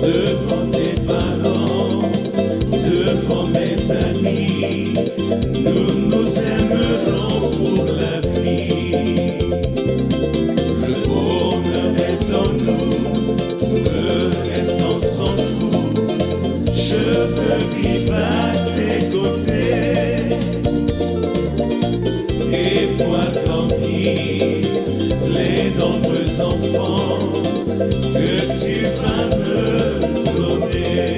Devant tes parents, devant mes amis, nous nous aimerons pour la vie. Le bonheur est en nous, le reste on s'en fout. Je veux vivre à tes côtés et voir grandir les nombreux enfants que tu vas me donner.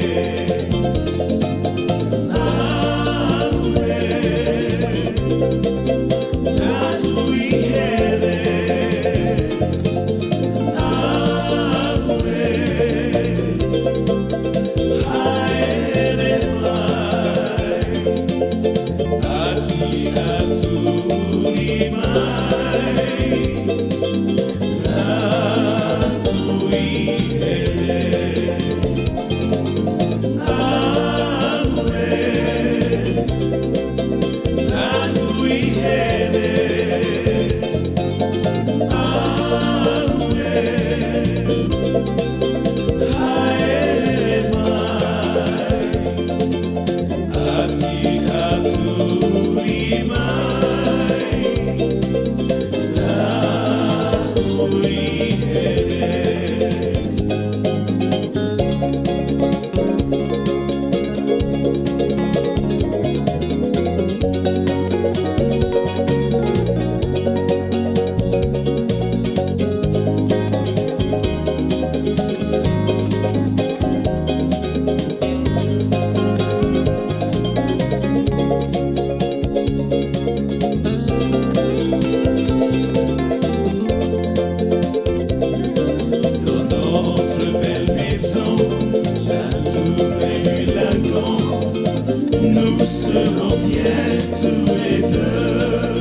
Nous serons bien tous les deux.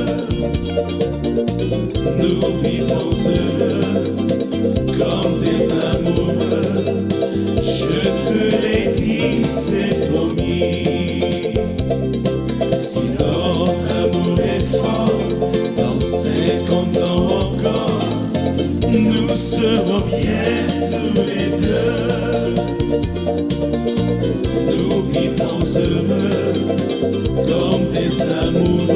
Nous vivrons heureux comme des amoureux. Je te l'ai dit, c'est promis. Si notre amour est fort, dans 50 ans encore, nous serons bien tous les deux. Nous vivrons heureux comme des amoureux.